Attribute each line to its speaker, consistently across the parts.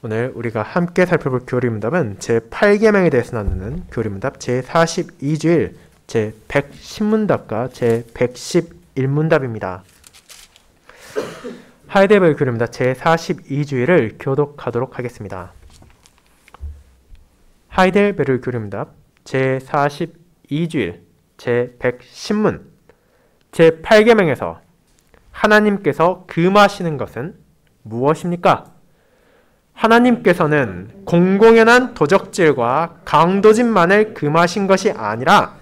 Speaker 1: 오늘 우리가 함께 살펴볼 교리문답은 제8계명에 대해서 나누는 교리문답 제42주일 제110문답과 제111문답입니다. 하이델베르 교리문답 제42주일을 교독하도록 하겠습니다. 하이델베르 교리문답 제42주일 제110문 제8계명에서 하나님께서 금하시는 것은 무엇입니까? 하나님께서는 공공연한 도적질과 강도짓만을 금하신 것이 아니라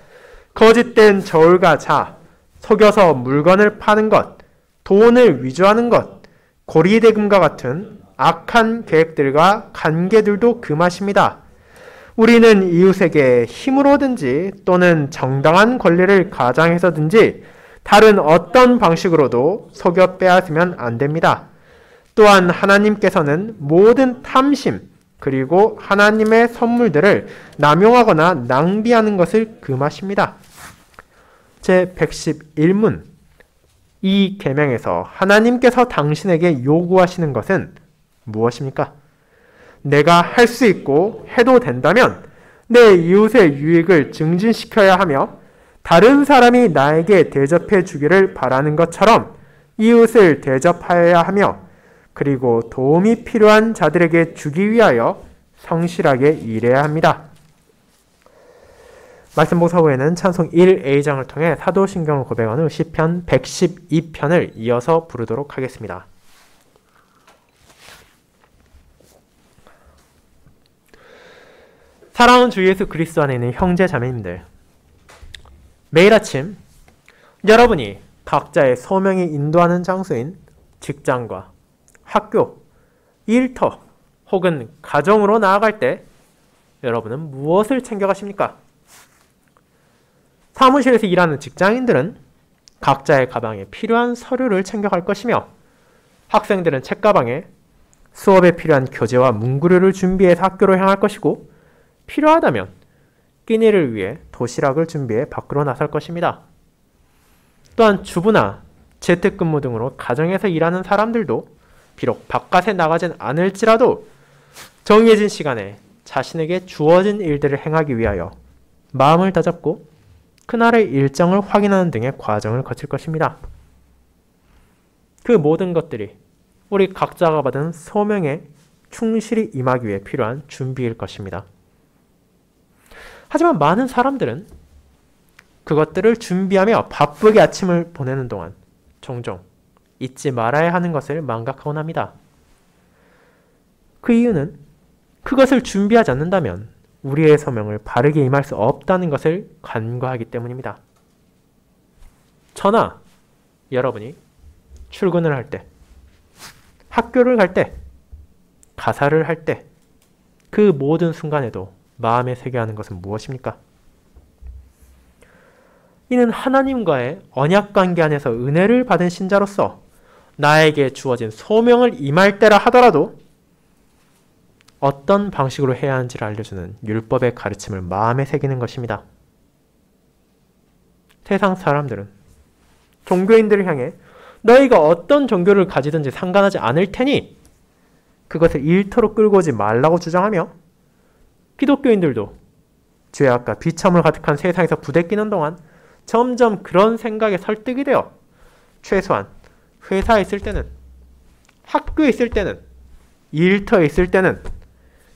Speaker 1: 거짓된 저울과 자, 속여서 물건을 파는 것, 돈을 위조하는 것, 고리대금과 같은 악한 계획들과 관계들도 금하십니다. 우리는 이웃에게 힘으로든지 또는 정당한 권리를 가장해서든지 다른 어떤 방식으로도 속여 빼앗으면 안 됩니다. 또한 하나님께서는 모든 탐심 그리고 하나님의 선물들을 남용하거나 낭비하는 것을 금하십니다. 제111문 이 계명에서 하나님께서 당신에게 요구하시는 것은 무엇입니까? 내가 할 수 있고 해도 된다면 내 이웃의 유익을 증진시켜야 하며 다른 사람이 나에게 대접해 주기를 바라는 것처럼 이웃을 대접하여야 하며 그리고 도움이 필요한 자들에게 주기 위하여 성실하게 일해야 합니다. 말씀 복사 후에는 찬송 1A장을 통해 사도신경을 고백한 후 시편 112편을 이어서 부르도록 하겠습니다. 사랑하는 주 예수 그리스도 안에 있는 형제 자매님들, 매일 아침 여러분이 각자의 소명이 인도하는 장소인 직장과 학교, 일터 혹은 가정으로 나아갈 때 여러분은 무엇을 챙겨가십니까? 사무실에서 일하는 직장인들은 각자의 가방에 필요한 서류를 챙겨갈 것이며 학생들은 책가방에 수업에 필요한 교재와 문구류를 준비해서 학교로 향할 것이고 필요하다면 끼니를 위해 도시락을 준비해 밖으로 나설 것입니다. 또한 주부나 재택근무 등으로 가정에서 일하는 사람들도 비록 바깥에 나가진 않을지라도 정해진 시간에 자신에게 주어진 일들을 행하기 위하여 마음을 다잡고 그날의 일정을 확인하는 등의 과정을 거칠 것입니다. 그 모든 것들이 우리 각자가 받은 소명에 충실히 임하기 위해 필요한 준비일 것입니다. 하지만 많은 사람들은 그것들을 준비하며 바쁘게 아침을 보내는 동안 종종 잊지 말아야 하는 것을 망각하곤 합니다. 그 이유는 그것을 준비하지 않는다면 우리의 소명을 바르게 임할 수 없다는 것을 간과하기 때문입니다. 저나 여러분이 출근을 할 때, 학교를 갈 때, 가사를 할 때, 그 모든 순간에도 마음에 새겨 하는 것은 무엇입니까? 이는 하나님과의 언약관계 안에서 은혜를 받은 신자로서 나에게 주어진 소명을 임할 때라 하더라도 어떤 방식으로 해야 하는지를 알려주는 율법의 가르침을 마음에 새기는 것입니다. 세상 사람들은 종교인들을 향해 너희가 어떤 종교를 가지든지 상관하지 않을 테니 그것을 일터로 끌고 오지 말라고 주장하며 기독교인들도 죄악과 비참을 가득한 세상에서 부대끼는 동안 점점 그런 생각에 설득이 되어 최소한 회사에 있을 때는, 학교에 있을 때는, 일터에 있을 때는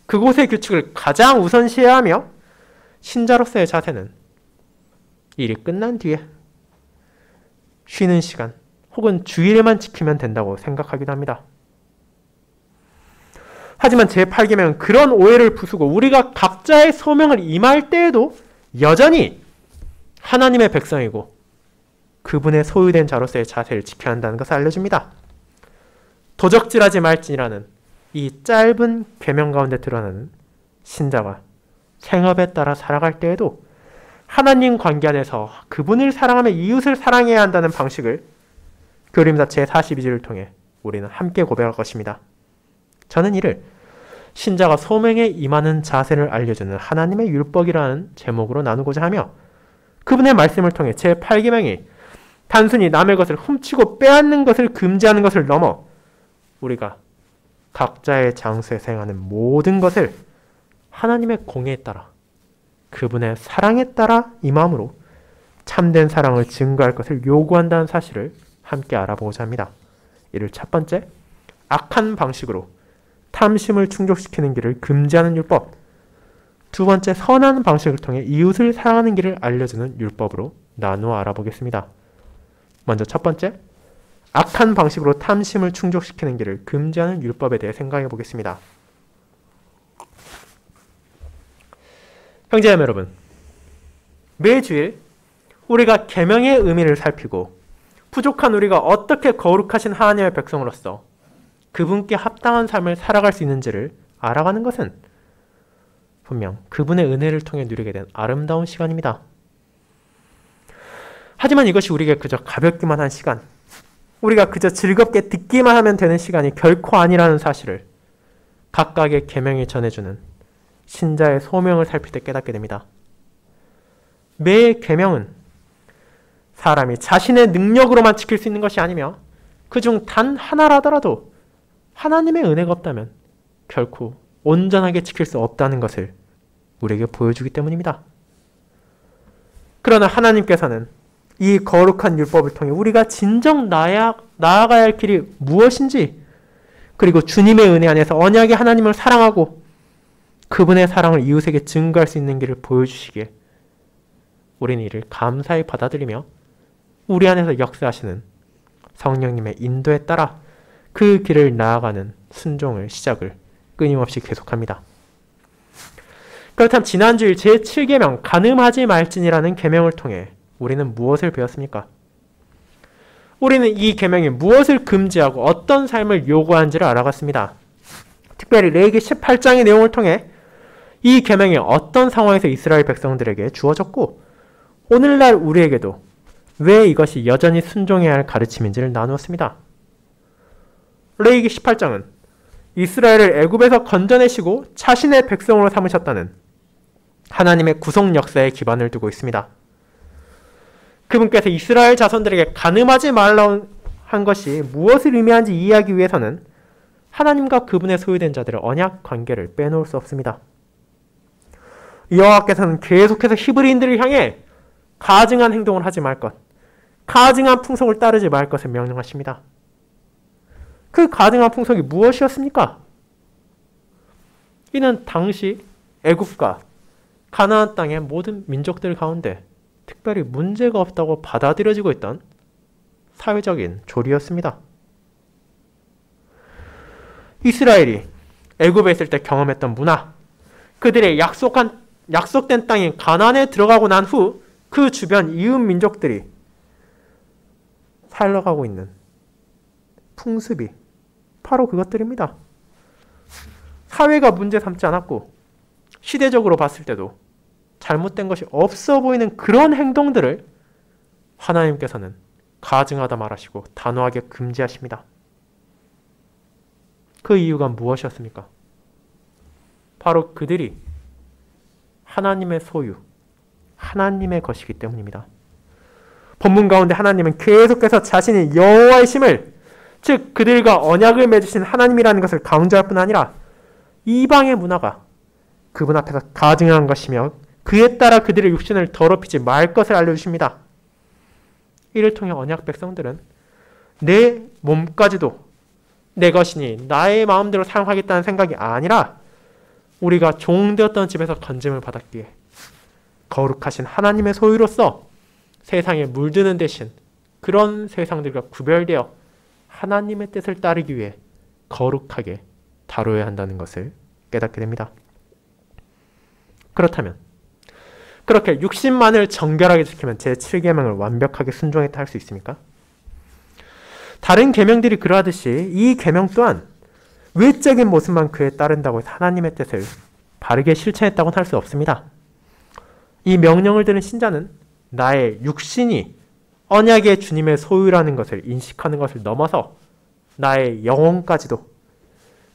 Speaker 1: 그곳의 규칙을 가장 우선시해야 하며 신자로서의 자세는 일이 끝난 뒤에 쉬는 시간 혹은 주일에만 지키면 된다고 생각하기도 합니다. 하지만 제8계명은 그런 오해를 부수고 우리가 각자의 소명을 임할 때에도 여전히 하나님의 백성이고 그분의 소유된 자로서의 자세를 지켜야 한다는 것을 알려줍니다. 도적질하지 말지니라는 이 짧은 계명 가운데 드러나는 신자가 생업에 따라 살아갈 때에도 하나님 관계 안에서 그분을 사랑하며 이웃을 사랑해야 한다는 방식을 교리문답 제42주를 통해 우리는 함께 고백할 것입니다. 저는 이를 신자가 소명에 임하는 자세를 알려주는 하나님의 율법이라는 제목으로 나누고자 하며 그분의 말씀을 통해 제8계명이 단순히 남의 것을 훔치고 빼앗는 것을 금지하는 것을 넘어 우리가 각자의 장소에서 행하는 모든 것을 하나님의 공의에 따라 그분의 사랑에 따라 이 마음으로 참된 사랑을 증거할 것을 요구한다는 사실을 함께 알아보고자 합니다. 이를 첫 번째, 악한 방식으로 탐심을 충족시키는 길을 금지하는 율법. 두 번째, 선한 방식을 통해 이웃을 사랑하는 길을 알려주는 율법으로 나누어 알아보겠습니다. 먼저 첫 번째, 악한 방식으로 탐심을 충족시키는 길을 금지하는 율법에 대해 생각해 보겠습니다. 형제자매 여러분, 매주일 우리가 계명의 의미를 살피고 부족한 우리가 어떻게 거룩하신 하나님의 백성으로서 그분께 합당한 삶을 살아갈 수 있는지를 알아가는 것은 분명 그분의 은혜를 통해 누리게 된 아름다운 시간입니다. 하지만 이것이 우리에게 그저 가볍기만 한 시간, 우리가 그저 즐겁게 듣기만 하면 되는 시간이 결코 아니라는 사실을 각각의 계명이 전해주는 신자의 소명을 살필 때 깨닫게 됩니다. 매 계명은 사람이 자신의 능력으로만 지킬 수 있는 것이 아니며 그중 단 하나라더라도 하나님의 은혜가 없다면 결코 온전하게 지킬 수 없다는 것을 우리에게 보여주기 때문입니다. 그러나 하나님께서는 이 거룩한 율법을 통해 우리가 진정 나아가야 할 길이 무엇인지, 그리고 주님의 은혜 안에서 언약의 하나님을 사랑하고 그분의 사랑을 이웃에게 증거할 수 있는 길을 보여주시기에 우리는 이를 감사히 받아들이며 우리 안에서 역사하시는 성령님의 인도에 따라 그 길을 나아가는 순종을 시작을 끊임없이 계속합니다. 그렇다면 지난주일 제7계명 간음하지 말지니라는 계명을 통해 우리는 무엇을 배웠습니까? 우리는 이 계명이 무엇을 금지하고 어떤 삶을 요구하는지를 알아갔습니다. 특별히 레위기 18장의 내용을 통해 이 계명이 어떤 상황에서 이스라엘 백성들에게 주어졌고 오늘날 우리에게도 왜 이것이 여전히 순종해야 할 가르침인지를 나누었습니다. 레위기 18장은 이스라엘을 애굽에서 건져내시고 자신의 백성으로 삼으셨다는 하나님의 구속 역사에 기반을 두고 있습니다. 그분께서 이스라엘 자손들에게 간음하지 말라고 한 것이 무엇을 의미하는지 이해하기 위해서는 하나님과 그분의 소유된 자들의 언약 관계를 빼놓을 수 없습니다. 여호와께서는 계속해서 히브리인들을 향해 가증한 행동을 하지 말 것, 가증한 풍속을 따르지 말 것을 명령하십니다. 그 가증한 풍속이 무엇이었습니까? 이는 당시 애굽과 가나안 땅의 모든 민족들 가운데 특별히 문제가 없다고 받아들여지고 있던 사회적인 조리였습니다. 이스라엘이 애굽에 있을 때 경험했던 문화, 그들의 약속된 땅인 가나안에 들어가고 난 후 그 주변 이웃 민족들이 살아가고 있는 풍습이 바로 그것들입니다. 사회가 문제 삼지 않았고 시대적으로 봤을 때도 잘못된 것이 없어 보이는 그런 행동들을 하나님께서는 가증하다 말하시고 단호하게 금지하십니다. 그 이유가 무엇이었습니까? 바로 그들이 하나님의 소유, 하나님의 것이기 때문입니다. 본문 가운데 하나님은 계속해서 자신이 여호와의 심을, 즉 그들과 언약을 맺으신 하나님이라는 것을 강조할 뿐 아니라 이방의 문화가 그분 앞에서 가증한 것이며 그에 따라 그들의 육신을 더럽히지 말 것을 알려주십니다. 이를 통해 언약 백성들은 내 몸까지도 내 것이니 나의 마음대로 사용하겠다는 생각이 아니라 우리가 종되었던 집에서 건짐을 받았기에 거룩하신 하나님의 소유로서 세상에 물드는 대신 그런 세상들과 구별되어 하나님의 뜻을 따르기 위해 거룩하게 다뤄야 한다는 것을 깨닫게 됩니다. 그렇다면 그렇게 육신만을 정결하게 지키면 제7계명을 완벽하게 순종했다 할 수 있습니까? 다른 계명들이 그러하듯이 이 계명 또한 외적인 모습만 그에 따른다고 해서 하나님의 뜻을 바르게 실천했다고는 할 수 없습니다. 이 명령을 들은 신자는 나의 육신이 언약의 주님의 소유라는 것을 인식하는 것을 넘어서 나의 영혼까지도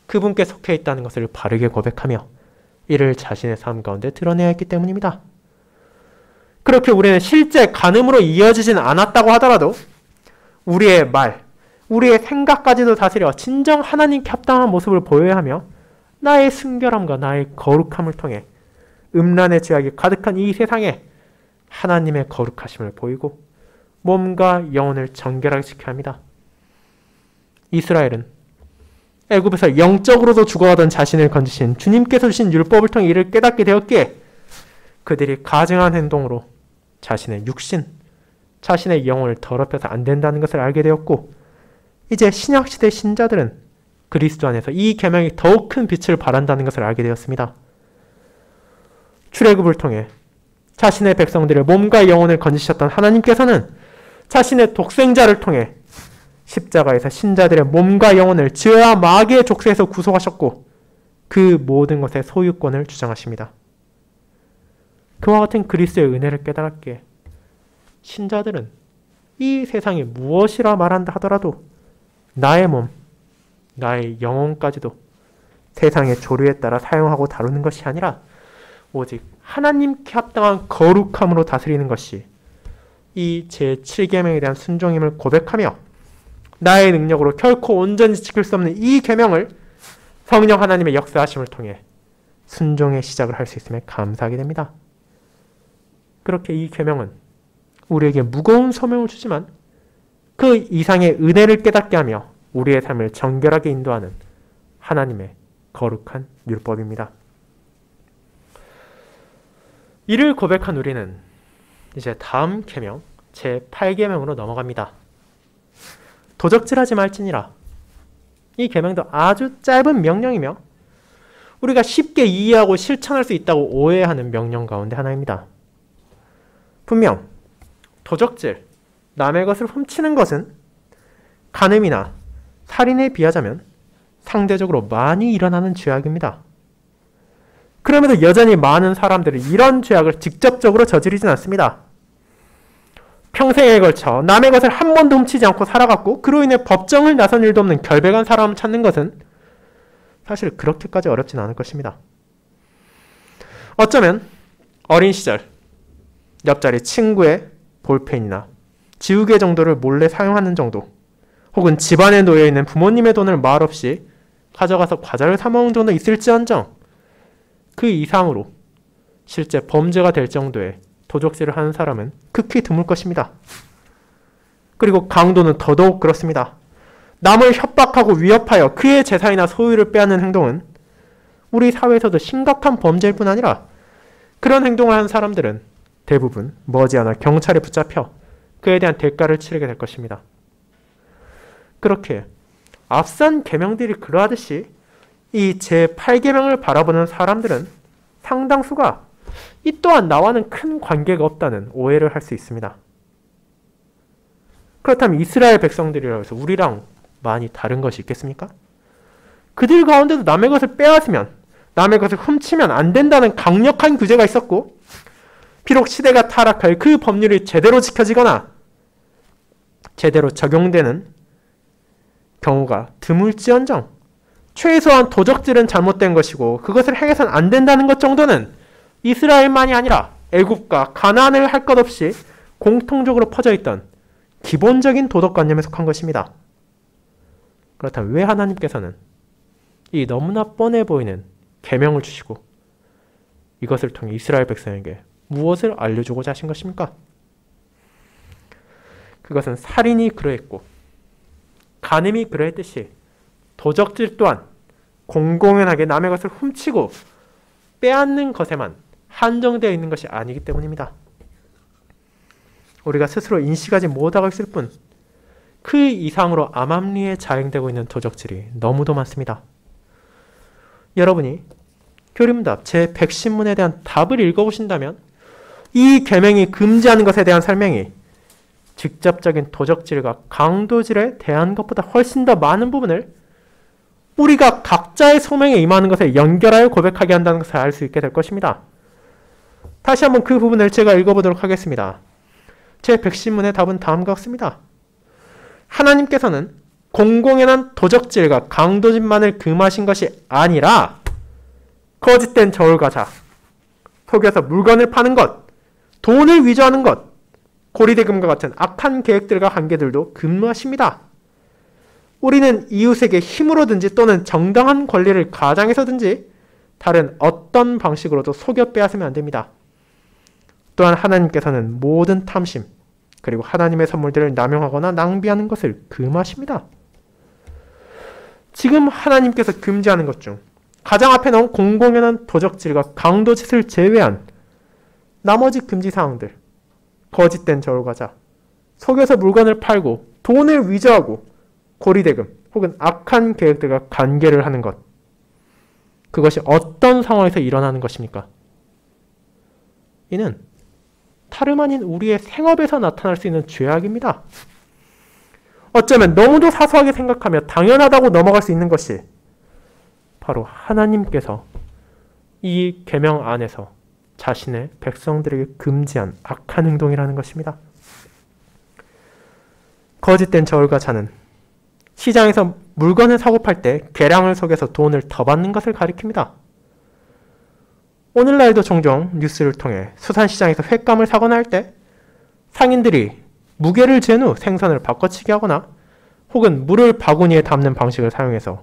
Speaker 1: 그분께 속해 있다는 것을 바르게 고백하며 이를 자신의 삶 가운데 드러내야 했기 때문입니다. 그렇게 우리는 실제 간음으로 이어지진 않았다고 하더라도 우리의 말, 우리의 생각까지도 다스려 진정 하나님께 합당한 모습을 보여야 하며 나의 순결함과 나의 거룩함을 통해 음란의 죄악이 가득한 이 세상에 하나님의 거룩하심을 보이고 몸과 영혼을 정결하게 지켜야 합니다. 이스라엘은 애굽에서 영적으로도 죽어가던 자신을 건지신 주님께서 주신 율법을 통해 이를 깨닫게 되었기에 그들이 가증한 행동으로 자신의 육신, 자신의 영혼을 더럽혀서 안 된다는 것을 알게 되었고 이제 신약시대 신자들은 그리스도 안에서 이 계명이 더욱 큰 빛을 발한다는 것을 알게 되었습니다. 출애굽을 통해 자신의 백성들의 몸과 영혼을 건지셨던 하나님께서는 자신의 독생자를 통해 십자가에서 신자들의 몸과 영혼을 죄와 마귀의 족쇄에서 구속하셨고 그 모든 것의 소유권을 주장하십니다. 그와 같은 그리스도의 은혜를 깨달았기에 신자들은 이 세상이 무엇이라 말한다 하더라도 나의 몸, 나의 영혼까지도 세상의 조류에 따라 사용하고 다루는 것이 아니라 오직 하나님께 합당한 거룩함으로 다스리는 것이 이 제7계명에 대한 순종임을 고백하며 나의 능력으로 결코 온전히 지킬 수 없는 이 계명을 성령 하나님의 역사하심을 통해 순종의 시작을 할 수 있음에 감사하게 됩니다. 그렇게 이 계명은 우리에게 무거운 소명을 주지만 그 이상의 은혜를 깨닫게 하며 우리의 삶을 정결하게 인도하는 하나님의 거룩한 율법입니다. 이를 고백한 우리는 이제 다음 계명 제8계명으로 넘어갑니다. 도적질하지 말지니라. 이 계명도 아주 짧은 명령이며 우리가 쉽게 이해하고 실천할 수 있다고 오해하는 명령 가운데 하나입니다. 분명 도적질, 남의 것을 훔치는 것은 간음이나 살인에 비하자면 상대적으로 많이 일어나는 죄악입니다. 그럼에도 여전히 많은 사람들이 이런 죄악을 직접적으로 저지르진 않습니다. 평생에 걸쳐 남의 것을 한 번도 훔치지 않고 살아갔고 그로 인해 법정을 나선 일도 없는 결백한 사람을 찾는 것은 사실 그렇게까지 어렵진 않을 것입니다. 어쩌면 어린 시절 옆자리 친구의 볼펜이나 지우개 정도를 몰래 사용하는 정도, 혹은 집안에 놓여있는 부모님의 돈을 말없이 가져가서 과자를 사 먹은 정도 있을지언정 그 이상으로 실제 범죄가 될 정도의 도적질을 하는 사람은 극히 드물 것입니다. 그리고 강도는 더더욱 그렇습니다. 남을 협박하고 위협하여 그의 재산이나 소유를 빼앗는 행동은 우리 사회에서도 심각한 범죄일 뿐 아니라 그런 행동을 하는 사람들은 대부분 머지않아 경찰에 붙잡혀 그에 대한 대가를 치르게 될 것입니다. 그렇게 앞선 계명들이 그러하듯이 이 제8계명을 바라보는 사람들은 상당수가 이 또한 나와는 큰 관계가 없다는 오해를 할 수 있습니다. 그렇다면 이스라엘 백성들이라고 해서 우리랑 많이 다른 것이 있겠습니까? 그들 가운데도 남의 것을 빼앗으면, 남의 것을 훔치면 안 된다는 강력한 규제가 있었고 비록 시대가 타락할 그 법률이 제대로 지켜지거나 제대로 적용되는 경우가 드물지언정 최소한 도적질은 잘못된 것이고 그것을 행해서는 안 된다는 것 정도는 이스라엘만이 아니라 애굽과 가나안을 할 것 없이 공통적으로 퍼져있던 기본적인 도덕관념에 속한 것입니다. 그렇다면 왜 하나님께서는 이 너무나 뻔해 보이는 계명을 주시고 이것을 통해 이스라엘 백성에게 무엇을 알려주고자 하신 것입니까? 그것은 살인이 그러했고 간음이 그러했듯이 도적질 또한 공공연하게 남의 것을 훔치고 빼앗는 것에만 한정되어 있는 것이 아니기 때문입니다. 우리가 스스로 인식하지 못하고 있을 뿐 그 이상으로 암암리에 자행되고 있는 도적질이 너무도 많습니다. 여러분이 교림답 제110문에 대한 답을 읽어보신다면 이 계명이 금지하는 것에 대한 설명이 직접적인 도적질과 강도질에 대한 것보다 훨씬 더 많은 부분을 우리가 각자의 소명에 임하는 것에 연결하여 고백하게 한다는 것을 알 수 있게 될 것입니다. 다시 한번 그 부분을 제가 읽어보도록 하겠습니다. 제110문의 답은 다음과 같습니다. 하나님께서는 공공연한 도적질과 강도질만을 금하신 것이 아니라 거짓된 저울과자, 속여서 물건을 파는 것, 돈을 위조하는 것, 고리대금과 같은 악한 계획들과 관계들도 금하십니다. 우리는 이웃에게 힘으로든지 또는 정당한 권리를 가장해서든지 다른 어떤 방식으로도 속여 빼앗으면 안 됩니다. 또한 하나님께서는 모든 탐심 그리고 하나님의 선물들을 남용하거나 낭비하는 것을 금하십니다. 지금 하나님께서 금지하는 것 중 가장 앞에 나온 공공연한 도적질과 강도짓을 제외한 나머지 금지사항들, 거짓된 저울과자, 속여서 물건을 팔고 돈을 위조하고 고리대금 혹은 악한 계획들과 관계를 하는 것, 그것이 어떤 상황에서 일어나는 것입니까? 이는 다름 아닌 우리의 생업에서 나타날 수 있는 죄악입니다. 어쩌면 너무도 사소하게 생각하며 당연하다고 넘어갈 수 있는 것이 바로 하나님께서 이 계명 안에서 자신의 백성들에게 금지한 악한 행동이라는 것입니다. 거짓된 저울과 자는 시장에서 물건을 사고 팔 때 계량을 속여서 돈을 더 받는 것을 가리킵니다. 오늘날도 종종 뉴스를 통해 수산시장에서 횟감을 사거나 할 때 상인들이 무게를 잰 후 생선을 바꿔치기 하거나 혹은 물을 바구니에 담는 방식을 사용해서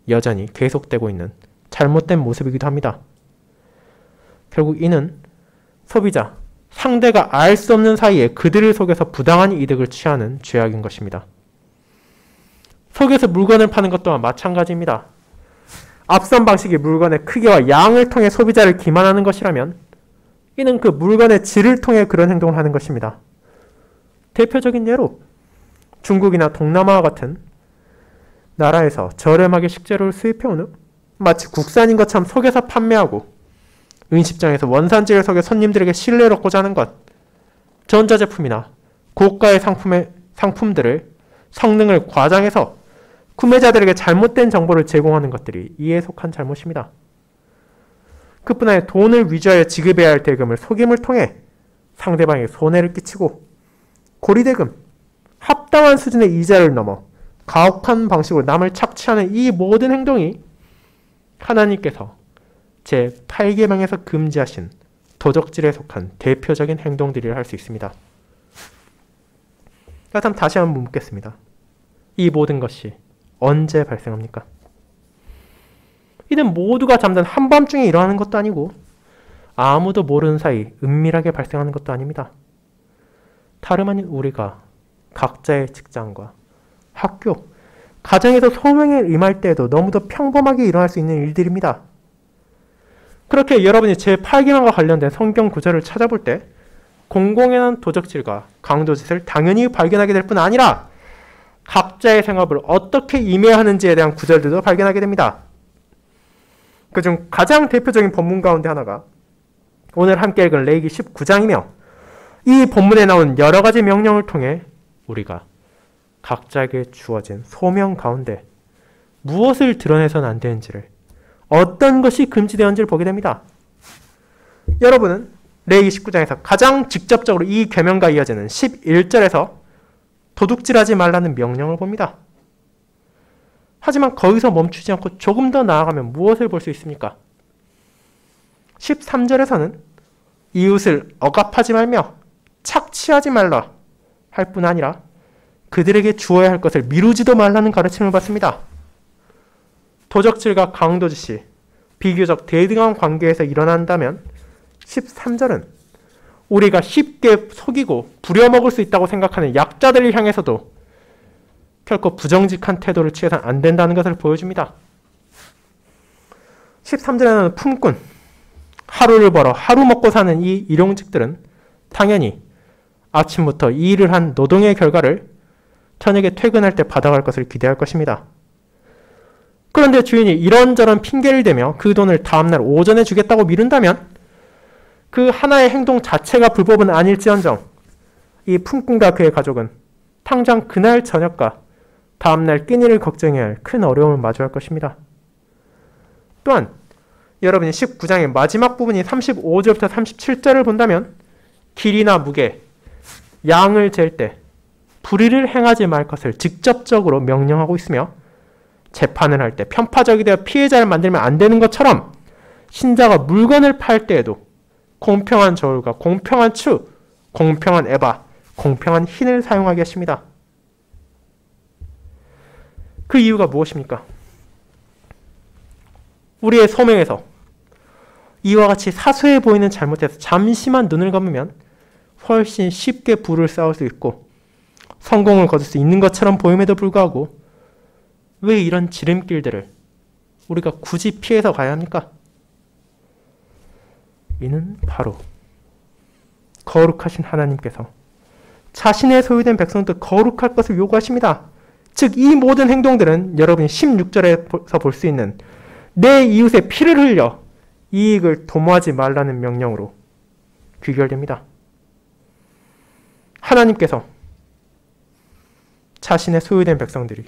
Speaker 1: 여전히 계속되고 있는 잘못된 모습이기도 합니다. 결국 이는 소비자, 상대가 알 수 없는 사이에 그들을 속여서 부당한 이득을 취하는 죄악인 것입니다. 속여서 물건을 파는 것 또한 마찬가지입니다. 앞선 방식이 물건의 크기와 양을 통해 소비자를 기만하는 것이라면 이는 그 물건의 질을 통해 그런 행동을 하는 것입니다. 대표적인 예로 중국이나 동남아와 같은 나라에서 저렴하게 식재료를 수입해온 후 마치 국산인 것처럼 속여서 판매하고 음식점에서 원산지를 속여 손님들에게 신뢰를 얻고자 하는 것, 전자제품이나 고가의 상품들을 성능을 과장해서 구매자들에게 잘못된 정보를 제공하는 것들이 이에 속한 잘못입니다. 그뿐 아니라 돈을 위조하여 지급해야 할 대금을 속임을 통해 상대방에게 손해를 끼치고 고리대금, 합당한 수준의 이자를 넘어 가혹한 방식으로 남을 착취하는 이 모든 행동이 하나님께서 제8계명에서 금지하신 도적질에 속한 대표적인 행동들이라 할 수 있습니다. 그렇다면 다시 한번 묻겠습니다. 이 모든 것이 언제 발생합니까? 이는 모두가 잠든 한밤중에 일어나는 것도 아니고 아무도 모르는 사이 은밀하게 발생하는 것도 아닙니다. 다름 아닌 우리가 각자의 직장과 학교, 가정에서 소명에 임할 때에도 너무도 평범하게 일어날 수 있는 일들입니다. 그렇게 여러분이 제8계명과 관련된 성경 구절을 찾아볼 때 공공연한 도적질과 강도짓을 당연히 발견하게 될 뿐 아니라 각자의 생업을 어떻게 임해야 하는지에 대한 구절들도 발견하게 됩니다. 그중 가장 대표적인 본문 가운데 하나가 오늘 함께 읽은 레위기 19장이며 이 본문에 나온 여러 가지 명령을 통해 우리가 각자에게 주어진 소명 가운데 무엇을 드러내서는 안 되는지를, 어떤 것이 금지되었는지를 보게 됩니다. 여러분은 레위기 19장에서 가장 직접적으로 이 계명과 이어지는 11절에서 도둑질하지 말라는 명령을 봅니다. 하지만 거기서 멈추지 않고 조금 더 나아가면 무엇을 볼 수 있습니까? 13절에서는 이웃을 억압하지 말며 착취하지 말라 할 뿐 아니라 그들에게 주어야 할 것을 미루지도 말라는 가르침을 받습니다. 도적질과 강도짓이 비교적 대등한 관계에서 일어난다면 13절은 우리가 쉽게 속이고 부려먹을 수 있다고 생각하는 약자들을 향해서도 결코 부정직한 태도를 취해서는 안 된다는 것을 보여줍니다. 13절에는 품꾼, 하루를 벌어 하루 먹고 사는 이 일용직들은 당연히 아침부터 이 일을 한 노동의 결과를 저녁에 퇴근할 때 받아갈 것을 기대할 것입니다. 그런데 주인이 이런저런 핑계를 대며 그 돈을 다음날 오전에 주겠다고 미룬다면 그 하나의 행동 자체가 불법은 아닐지언정 이 품꾼과 그의 가족은 당장 그날 저녁과 다음날 끼니를 걱정해야 할 큰 어려움을 마주할 것입니다. 또한 여러분이 19장의 마지막 부분인 35절부터 37절을 본다면 길이나 무게, 양을 잴 때 불의를 행하지 말 것을 직접적으로 명령하고 있으며 재판을 할 때 편파적이 되어 피해자를 만들면 안 되는 것처럼 신자가 물건을 팔 때에도 공평한 저울과 공평한 추, 공평한 에바, 공평한 흰을 사용하게 하십니다. 그 이유가 무엇입니까? 우리의 소명에서 이와 같이 사소해 보이는 잘못에서 잠시만 눈을 감으면 훨씬 쉽게 부를 쌓을 수 있고 성공을 거둘 수 있는 것처럼 보임에도 불구하고 왜 이런 지름길들을 우리가 굳이 피해서 가야 합니까? 이는 바로 거룩하신 하나님께서 자신의 소유된 백성들 거룩할 것을 요구하십니다. 즉 이 모든 행동들은 여러분이 16절에서 볼 수 있는 내 이웃의 피를 흘려 이익을 도모하지 말라는 명령으로 귀결됩니다. 하나님께서 자신의 소유된 백성들이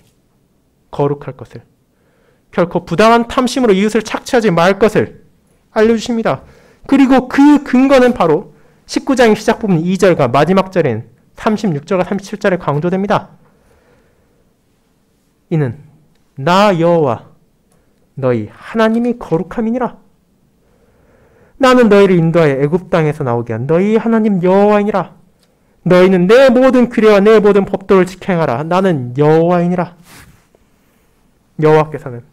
Speaker 1: 거룩할 것을, 결코 부당한 탐심으로 이웃을 착취하지 말 것을 알려주십니다. 그리고 그 근거는 바로 19장의 시작 부분 2절과 마지막 절인 36절과 37절에 강조됩니다. 이는 나 여호와 너희 하나님이 거룩함이니라. 나는 너희를 인도하여 애굽 땅에서 나오게 한 너희 하나님 여호와이니라. 너희는 내 모든 규례와 내 모든 법도를 지켜 행하라. 나는 여호와이니라. 여호와께서는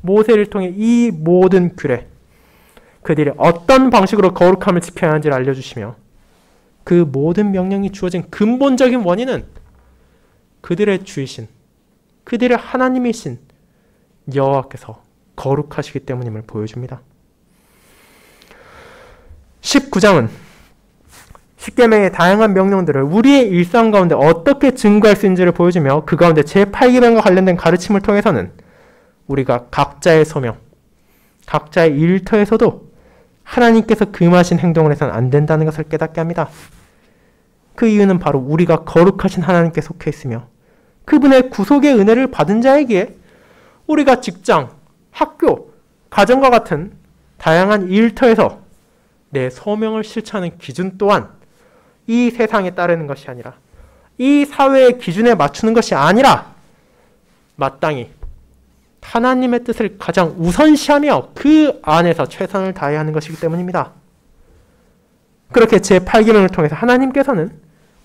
Speaker 1: 모세를 통해 이 모든 규례, 그들이 어떤 방식으로 거룩함을 지켜야 하는지를 알려주시며 그 모든 명령이 주어진 근본적인 원인은 그들의 주이신, 그들의 하나님이신 여호와께서 거룩하시기 때문임을 보여줍니다. 19장은 십계명의 다양한 명령들을 우리의 일상 가운데 어떻게 증거할 수 있는지를 보여주며 그 가운데 제8계명과 관련된 가르침을 통해서는 우리가 각자의 소명, 각자의 일터에서도 하나님께서 금하신 행동을 해서는 안 된다는 것을 깨닫게 합니다. 그 이유는 바로 우리가 거룩하신 하나님께 속해 있으며 그분의 구속의 은혜를 받은 자에게 우리가 직장, 학교, 가정과 같은 다양한 일터에서 내 소명을 실천하는 기준 또한 이 세상에 따르는 것이 아니라 이 사회의 기준에 맞추는 것이 아니라 마땅히 하나님의 뜻을 가장 우선시하며 그 안에서 최선을 다해야 하는 것이기 때문입니다. 그렇게 제8계명을 통해서 하나님께서는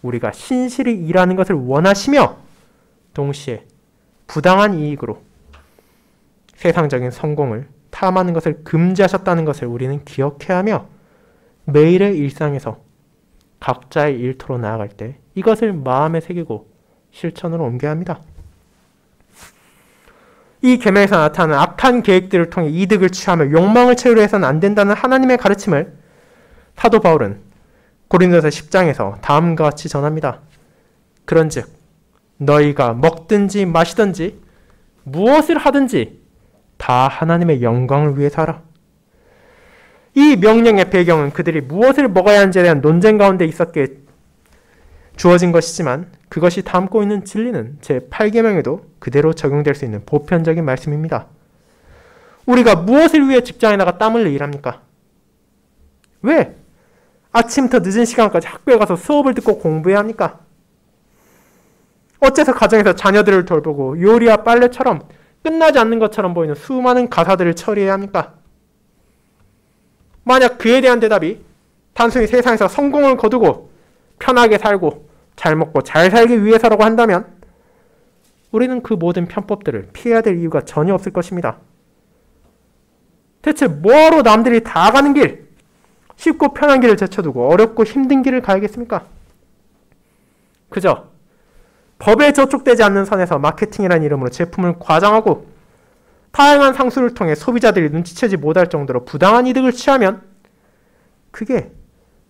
Speaker 1: 우리가 신실히 일하는 것을 원하시며 동시에 부당한 이익으로 세상적인 성공을 탐하는 것을 금지하셨다는 것을 우리는 기억해야 하며 매일의 일상에서 각자의 일터로 나아갈 때 이것을 마음에 새기고 실천으로 옮겨야 합니다. 이 계명에서 나타나는 악한 계획들을 통해 이득을 취하며 욕망을 채우려 해서는 안 된다는 하나님의 가르침을 사도 바울은 고린도서 10장에서 다음과 같이 전합니다. 그런즉 너희가 먹든지 마시든지 무엇을 하든지 다 하나님의 영광을 위해서 하라. 이 명령의 배경은 그들이 무엇을 먹어야 하는지에 대한 논쟁 가운데 있었기에 주어진 것이지만 그것이 담고 있는 진리는 제8계명에도 그대로 적용될 수 있는 보편적인 말씀입니다. 우리가 무엇을 위해 직장에 나가 땀 흘려 일합니까? 왜? 아침부터 늦은 시간까지 학교에 가서 수업을 듣고 공부해야 합니까? 어째서 가정에서 자녀들을 돌보고 요리와 빨래처럼 끝나지 않는 것처럼 보이는 수많은 가사들을 처리해야 합니까? 만약 그에 대한 대답이 단순히 세상에서 성공을 거두고 편하게 살고 잘 먹고 잘 살기 위해서라고 한다면 우리는 그 모든 편법들을 피해야 될 이유가 전혀 없을 것입니다. 대체 뭐하러 남들이 다 가는 길, 쉽고 편한 길을 제쳐두고 어렵고 힘든 길을 가야겠습니까? 그저 법에 저촉되지 않는 선에서 마케팅이라는 이름으로 제품을 과장하고 다양한 상수를 통해 소비자들이 눈치채지 못할 정도로 부당한 이득을 취하면 그게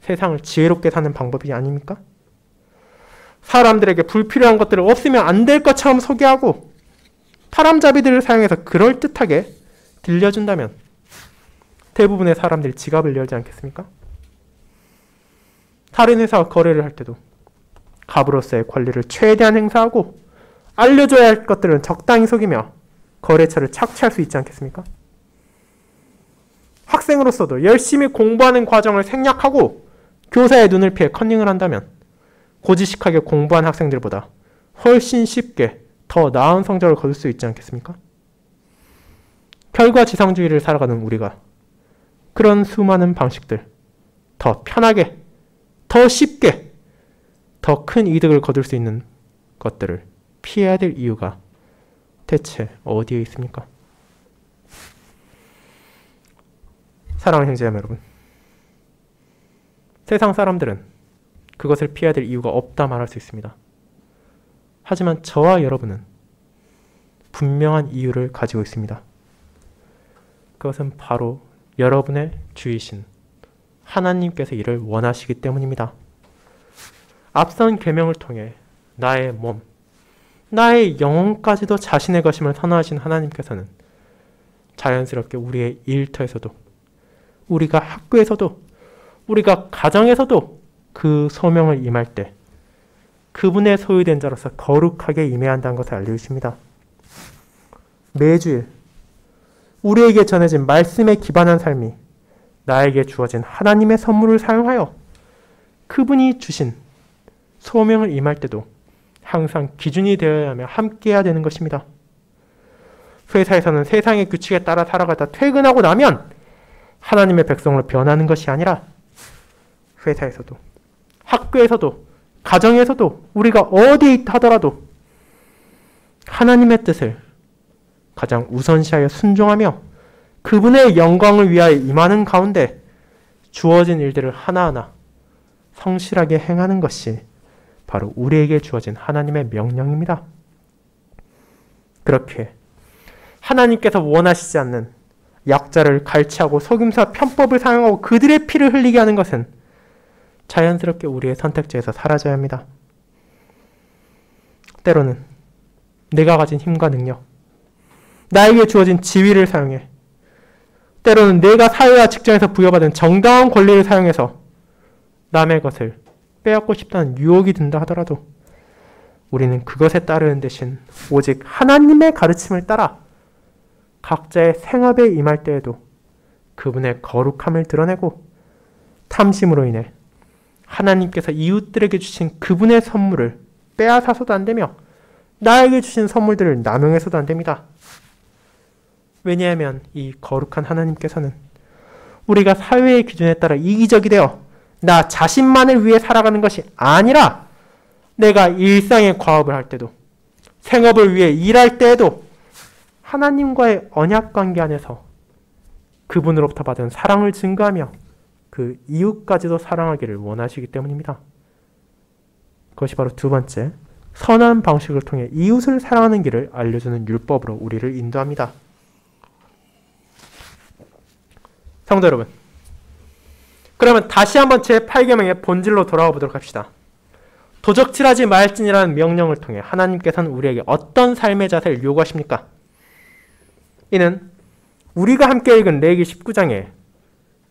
Speaker 1: 세상을 지혜롭게 사는 방법이 아닙니까? 사람들에게 불필요한 것들을 없으면 안 될 것처럼 소개하고 바람잡이들을 사용해서 그럴듯하게 들려준다면 대부분의 사람들이 지갑을 열지 않겠습니까? 다른 회사와 거래를 할 때도 갑으로서의 권리를 최대한 행사하고 알려줘야 할 것들은 적당히 속이며 거래처를 착취할 수 있지 않겠습니까? 학생으로서도 열심히 공부하는 과정을 생략하고 교사의 눈을 피해 컨닝을 한다면 고지식하게 공부한 학생들보다 훨씬 쉽게 더 나은 성적을 거둘 수 있지 않겠습니까? 결과지상주의를 살아가는 우리가 그런 수많은 방식들, 더 편하게, 더 쉽게, 더 큰 이득을 거둘 수 있는 것들을 피해야 될 이유가 대체 어디에 있습니까? 사랑하는 형제자매 여러분, 세상 사람들은 그것을 피해야 될 이유가 없다 말할 수 있습니다. 하지만 저와 여러분은 분명한 이유를 가지고 있습니다. 그것은 바로 여러분의 주이신 하나님께서 이를 원하시기 때문입니다. 앞선 계명을 통해 나의 몸, 나의 영혼까지도 자신의 것임을 선언하신 하나님께서는 자연스럽게 우리의 일터에서도, 우리가 학교에서도, 우리가 가정에서도 그 소명을 임할 때 그분의 소유된 자로서 거룩하게 임해야 한다는 것을 알려주십니다. 매주일 우리에게 전해진 말씀에 기반한 삶이 나에게 주어진 하나님의 선물을 사용하여 그분이 주신 소명을 임할 때도 항상 기준이 되어야 하며 함께해야 되는 것입니다. 회사에서는 세상의 규칙에 따라 살아가다 퇴근하고 나면 하나님의 백성으로 변하는 것이 아니라 회사에서도, 학교에서도, 가정에서도, 우리가 어디에 있다 하더라도 하나님의 뜻을 가장 우선시하여 순종하며 그분의 영광을 위하여 임하는 가운데 주어진 일들을 하나하나 성실하게 행하는 것이 바로 우리에게 주어진 하나님의 명령입니다. 그렇게 하나님께서 원하시지 않는 약자를 갈취하고 속임수와 편법을 사용하고 그들의 피를 흘리게 하는 것은 자연스럽게 우리의 선택지에서 사라져야 합니다. 때로는 내가 가진 힘과 능력, 나에게 주어진 지위를 사용해, 때로는 내가 사회와 직장에서 부여받은 정당한 권리를 사용해서 남의 것을 빼앗고 싶다는 유혹이 든다 하더라도 우리는 그것에 따르는 대신 오직 하나님의 가르침을 따라 각자의 생업에 임할 때에도 그분의 거룩함을 드러내고 탐심으로 인해 하나님께서 이웃들에게 주신 그분의 선물을 빼앗아서도 안 되며 나에게 주신 선물들을 남용해서도 안 됩니다. 왜냐하면 이 거룩한 하나님께서는 우리가 사회의 기준에 따라 이기적이 되어 나 자신만을 위해 살아가는 것이 아니라 내가 일상의 과업을 할 때도, 생업을 위해 일할 때에도 하나님과의 언약관계 안에서 그분으로부터 받은 사랑을 증거하며 그 이웃까지도 사랑하기를 원하시기 때문입니다. 그것이 바로 두 번째, 선한 방식을 통해 이웃을 사랑하는 길을 알려주는 율법으로 우리를 인도합니다. 성도 여러분, 그러면 다시 한번 제8계명의 본질로 돌아와 보도록 합시다. 도적질하지 말지니라는 명령을 통해 하나님께서는 우리에게 어떤 삶의 자세를 요구하십니까? 이는 우리가 함께 읽은 레위기 19장의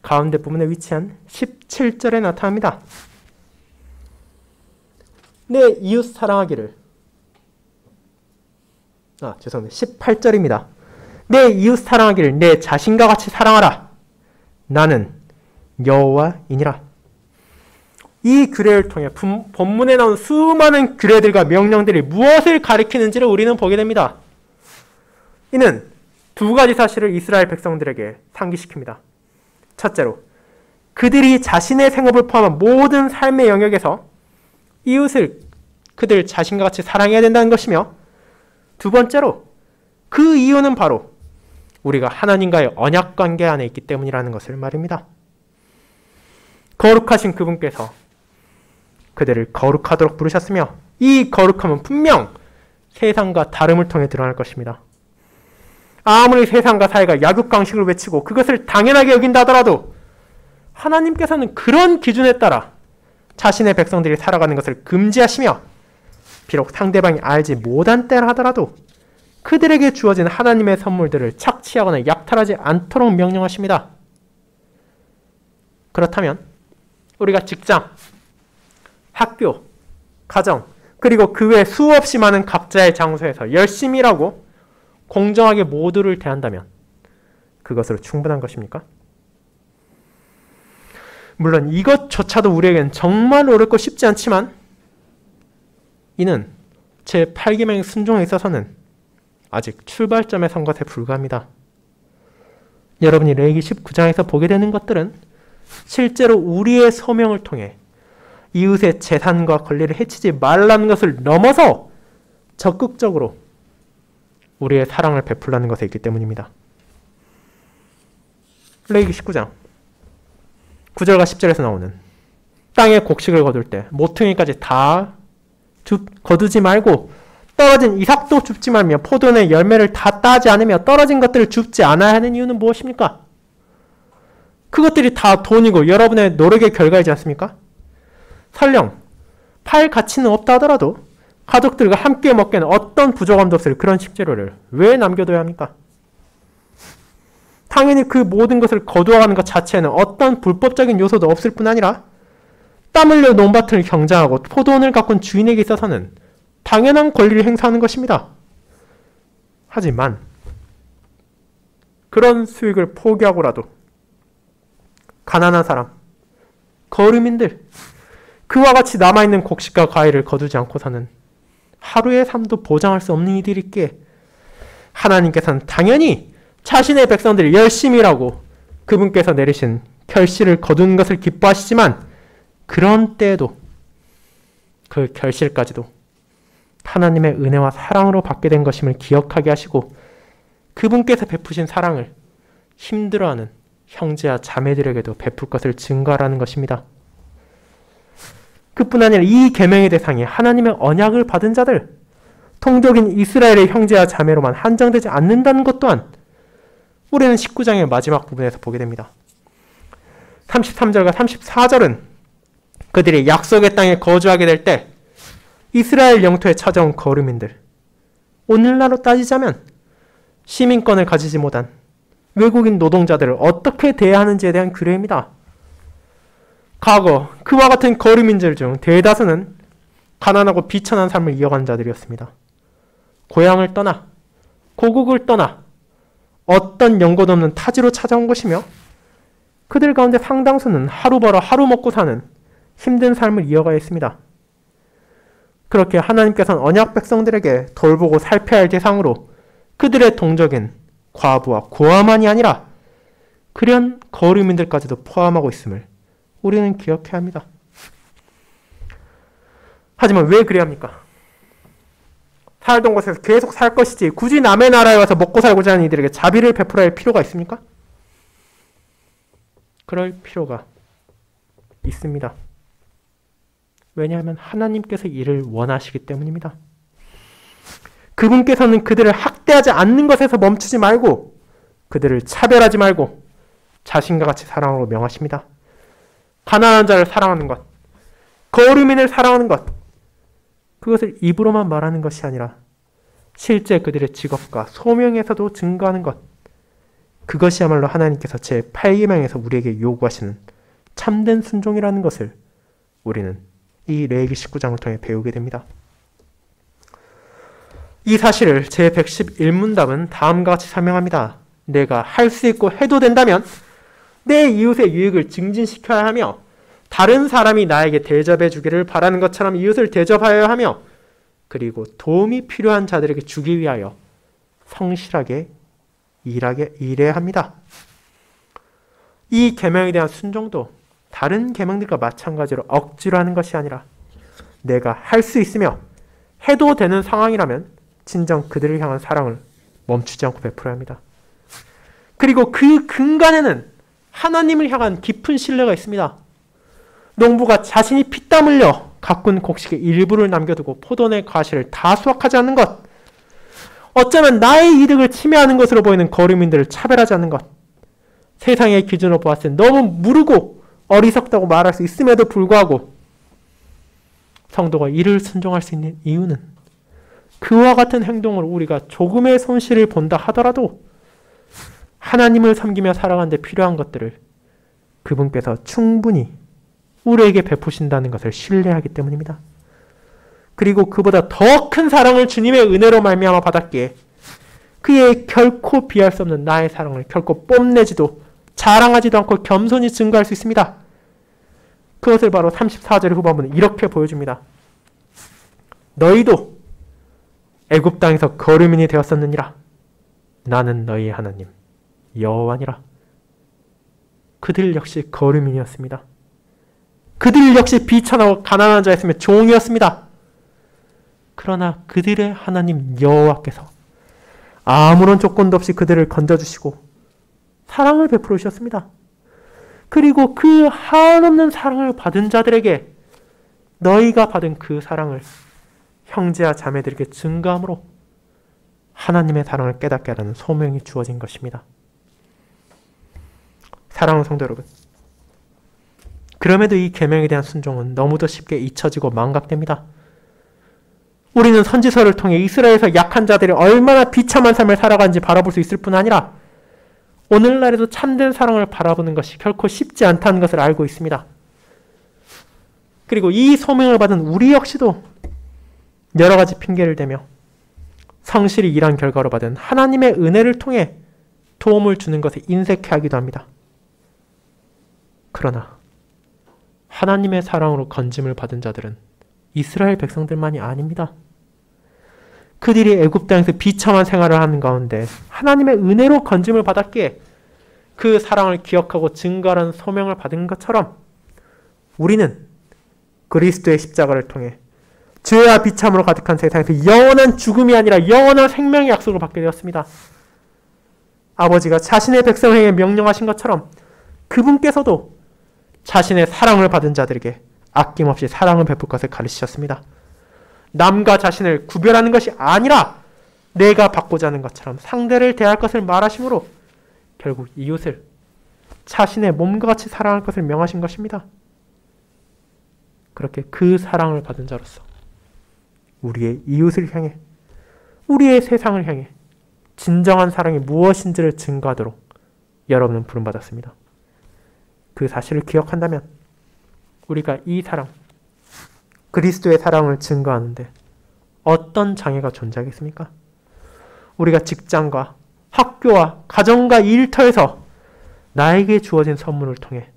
Speaker 1: 가운데 부분에 위치한 17절에 나타납니다. 내 이웃 사랑하기를, 죄송합니다. 18절입니다. 내 이웃 사랑하기를 내 자신과 같이 사랑하라. 나는 여호와이니라. 이 규례를 통해 본문에 나온 수많은 규례들과 명령들이 무엇을 가리키는지를 우리는 보게 됩니다. 이는 두 가지 사실을 이스라엘 백성들에게 상기시킵니다. 첫째로, 그들이 자신의 생업을 포함한 모든 삶의 영역에서 이웃을 그들 자신과 같이 사랑해야 된다는 것이며, 두 번째로, 그 이유는 바로 우리가 하나님과의 언약관계 안에 있기 때문이라는 것을 말입니다. 거룩하신 그분께서 그들을 거룩하도록 부르셨으며 이 거룩함은 분명 세상과 다름을 통해 드러날 것입니다. 아무리 세상과 사회가 약육강식을 외치고 그것을 당연하게 여긴다 하더라도 하나님께서는 그런 기준에 따라 자신의 백성들이 살아가는 것을 금지하시며 비록 상대방이 알지 못한 때라 하더라도 그들에게 주어진 하나님의 선물들을 착취하거나 약탈하지 않도록 명령하십니다. 그렇다면 우리가 직장, 학교, 가정, 그리고 그 외 수없이 많은 각자의 장소에서 열심히 일하고 공정하게 모두를 대한다면 그것으로 충분한 것입니까? 물론 이것조차도 우리에겐 정말 어렵고 쉽지 않지만 이는 제8계명의 순종에 있어서는 아직 출발점에 선 것에 불과합니다. 여러분이 레위기 19장에서 보게 되는 것들은 실제로 우리의 소명을 통해 이웃의 재산과 권리를 해치지 말라는 것을 넘어서 적극적으로 우리의 사랑을 베풀라는 것에 있기 때문입니다. 레위기 19장 9절과 10절에서 나오는 땅에 곡식을 거둘 때 모퉁이까지 다 거두지 말고 떨어진 이삭도 줍지 말며 포도의 열매를 다 따지 않으며 떨어진 것들을 줍지 않아야 하는 이유는 무엇입니까? 그것들이 다 돈이고 여러분의 노력의 결과이지 않습니까? 설령 팔 가치는 없다 하더라도 가족들과 함께 먹기에는 어떤 부족함도 없을 그런 식재료를 왜 남겨둬야 합니까? 당연히 그 모든 것을 거두어가는 것 자체에는 어떤 불법적인 요소도 없을 뿐 아니라 땀 흘려 논밭을 경작하고 포도원을 가꾼 주인에게 있어서는 당연한 권리를 행사하는 것입니다. 하지만 그런 수익을 포기하고라도 가난한 사람, 거류민들, 그와 같이 남아있는 곡식과 과일을 거두지 않고서는 하루의 삶도 보장할 수 없는 이들이 있기에 하나님께서는 당연히 자신의 백성들이 열심히 일하고 그분께서 내리신 결실을 거두는 것을 기뻐하시지만 그런 때에도 그 결실까지도 하나님의 은혜와 사랑으로 받게 된 것임을 기억하게 하시고 그분께서 베푸신 사랑을 힘들어하는 형제와 자매들에게도 베풀 것을 증거하라는 것입니다. 그뿐 아니라 이 계명의 대상이 하나님의 언약을 받은 자들, 통독인 이스라엘의 형제와 자매로만 한정되지 않는다는 것 또한 우리는 19장의 마지막 부분에서 보게 됩니다. 33절과 34절은 그들이 약속의 땅에 거주하게 될 때 이스라엘 영토에 찾아온 거류민들, 오늘날로 따지자면 시민권을 가지지 못한 외국인 노동자들을 어떻게 대해야 하는지에 대한 규례입니다. 과거 그와 같은 거류민들 중 대다수는 가난하고 비천한 삶을 이어간 자들이었습니다. 고향을 떠나 고국을 떠나 어떤 연고도 없는 타지로 찾아온 것이며 그들 가운데 상당수는 하루 벌어 하루 먹고 사는 힘든 삶을 이어가야 했습니다. 그렇게 하나님께서는 언약 백성들에게 돌보고 살펴야 할 대상으로 그들의 동족인 과부와 고아만이 아니라 그런 거류민들까지도 포함하고 있음을 우리는 기억해야 합니다. 하지만 왜 그래야 합니까? 살던 곳에서 계속 살 것이지 굳이 남의 나라에 와서 먹고 살고자 하는 이들에게 자비를 베풀어야 할 필요가 있습니까? 그럴 필요가 있습니다. 왜냐하면 하나님께서 이를 원하시기 때문입니다. 그분께서는 그들을 학대하지 않는 것에서 멈추지 말고 그들을 차별하지 말고 자신과 같이 사랑으로 명하십니다. 가난한 자를 사랑하는 것, 거류민을 사랑하는 것, 그것을 입으로만 말하는 것이 아니라 실제 그들의 직업과 소명에서도 증거하는 것, 그것이야말로 하나님께서 제8계명에서 우리에게 요구하시는 참된 순종이라는 것을 우리는 이 레위기 19장을 통해 배우게 됩니다. 이 사실을 제111문답은 다음과 같이 설명합니다. 내가 할 수 있고 해도 된다면 내 이웃의 유익을 증진시켜야 하며 다른 사람이 나에게 대접해 주기를 바라는 것처럼 이웃을 대접하여야 하며 그리고 도움이 필요한 자들에게 주기 위하여 성실하게 일해야 합니다. 이 계명에 대한 순종도 다른 계명들과 마찬가지로 억지로 하는 것이 아니라 내가 할 수 있으며 해도 되는 상황이라면 진정 그들을 향한 사랑을 멈추지 않고 베풀어야 합니다. 그리고 그 근간에는 하나님을 향한 깊은 신뢰가 있습니다. 농부가 자신이 피땀 흘려 가꾼 곡식의 일부를 남겨두고 포도원의 과실을 다 수확하지 않는 것, 어쩌면 나의 이득을 침해하는 것으로 보이는 거류민들을 차별하지 않는 것, 세상의 기준으로 보았을 때 너무 무르고 어리석다고 말할 수 있음에도 불구하고 성도가 이를 순종할 수 있는 이유는 그와 같은 행동을 우리가 조금의 손실을 본다 하더라도 하나님을 섬기며 살아가는 데 필요한 것들을 그분께서 충분히 우리에게 베푸신다는 것을 신뢰하기 때문입니다. 그리고 그보다 더 큰 사랑을 주님의 은혜로 말미암아 받았기에 그의 결코 비할 수 없는 나의 사랑을 결코 뽐내지도 자랑하지도 않고 겸손히 증거할 수 있습니다. 그것을 바로 34절의 후반부는 이렇게 보여줍니다. 너희도 애굽 땅에서 거류민이 되었었느니라. 나는 너희의 하나님 여호와니라. 그들 역시 거류민이었습니다. 그들 역시 비천하고 가난한 자였으며 종이었습니다. 그러나 그들의 하나님 여호와께서 아무런 조건도 없이 그들을 건져주시고 사랑을 베풀어 주셨습니다. 그리고 그 한없는 사랑을 받은 자들에게 너희가 받은 그 사랑을 형제와 자매들에게 증거함으로 하나님의 사랑을 깨닫게 하라는 소명이 주어진 것입니다. 사랑하는 성도 여러분, 그럼에도 이 계명에 대한 순종은 너무도 쉽게 잊혀지고 망각됩니다. 우리는 선지서를 통해 이스라엘에서 약한 자들이 얼마나 비참한 삶을 살아가는지 바라볼 수 있을 뿐 아니라 오늘날에도 참된 사랑을 바라보는 것이 결코 쉽지 않다는 것을 알고 있습니다. 그리고 이 소명을 받은 우리 역시도 여러 가지 핑계를 대며 성실히 일한 결과로 받은 하나님의 은혜를 통해 도움을 주는 것에 인색해하기도 합니다. 그러나 하나님의 사랑으로 건짐을 받은 자들은 이스라엘 백성들만이 아닙니다. 그들이 애굽 땅에서 비참한 생활을 하는 가운데 하나님의 은혜로 건짐을 받았기에 그 사랑을 기억하고 증거하는 소명을 받은 것처럼 우리는 그리스도의 십자가를 통해 죄와 비참으로 가득한 세상에서 영원한 죽음이 아니라 영원한 생명의 약속을 받게 되었습니다. 아버지가 자신의 백성에게 명령하신 것처럼 그분께서도 자신의 사랑을 받은 자들에게 아낌없이 사랑을 베풀 것을 가르치셨습니다. 남과 자신을 구별하는 것이 아니라 내가 받고자 하는 것처럼 상대를 대할 것을 말하심으로 결국 이웃을 자신의 몸과 같이 사랑할 것을 명하신 것입니다. 그렇게 그 사랑을 받은 자로서 우리의 이웃을 향해, 우리의 세상을 향해 진정한 사랑이 무엇인지를 증거하도록 여러분은 부름받았습니다. 그 사실을 기억한다면 우리가 이 사랑, 그리스도의 사랑을 증거하는데 어떤 장애가 존재하겠습니까? 우리가 직장과 학교와 가정과 일터에서 나에게 주어진 선물을 통해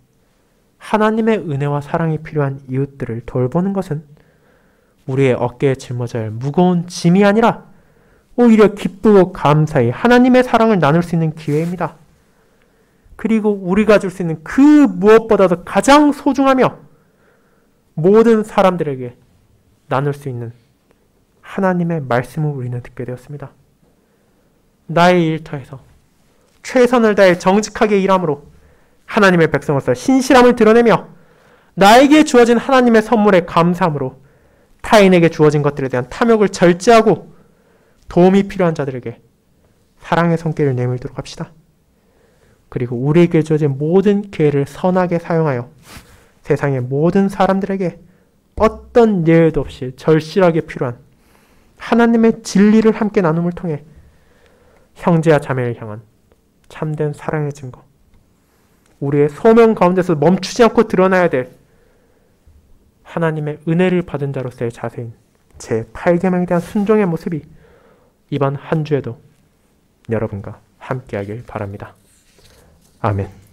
Speaker 1: 하나님의 은혜와 사랑이 필요한 이웃들을 돌보는 것은 우리의 어깨에 짊어져야 할 무거운 짐이 아니라 오히려 기쁘고 감사히 하나님의 사랑을 나눌 수 있는 기회입니다. 그리고 우리가 줄 수 있는 그 무엇보다도 가장 소중하며 모든 사람들에게 나눌 수 있는 하나님의 말씀을 우리는 듣게 되었습니다. 나의 일터에서 최선을 다해 정직하게 일함으로 하나님의 백성으로서 신실함을 드러내며 나에게 주어진 하나님의 선물에 감사함으로 타인에게 주어진 것들에 대한 탐욕을 절제하고 도움이 필요한 자들에게 사랑의 손길을 내밀도록 합시다. 그리고 우리에게 주어진 모든 기회를 선하게 사용하여 세상의 모든 사람들에게 어떤 예외도 없이 절실하게 필요한 하나님의 진리를 함께 나눔을 통해 형제와 자매를 향한 참된 사랑의 증거, 우리의 소명 가운데서 멈추지 않고 드러나야 될 하나님의 은혜를 받은 자로서의 자세인 제8계명에 대한 순종의 모습이 이번 한 주에도 여러분과 함께하길 바랍니다. 아멘.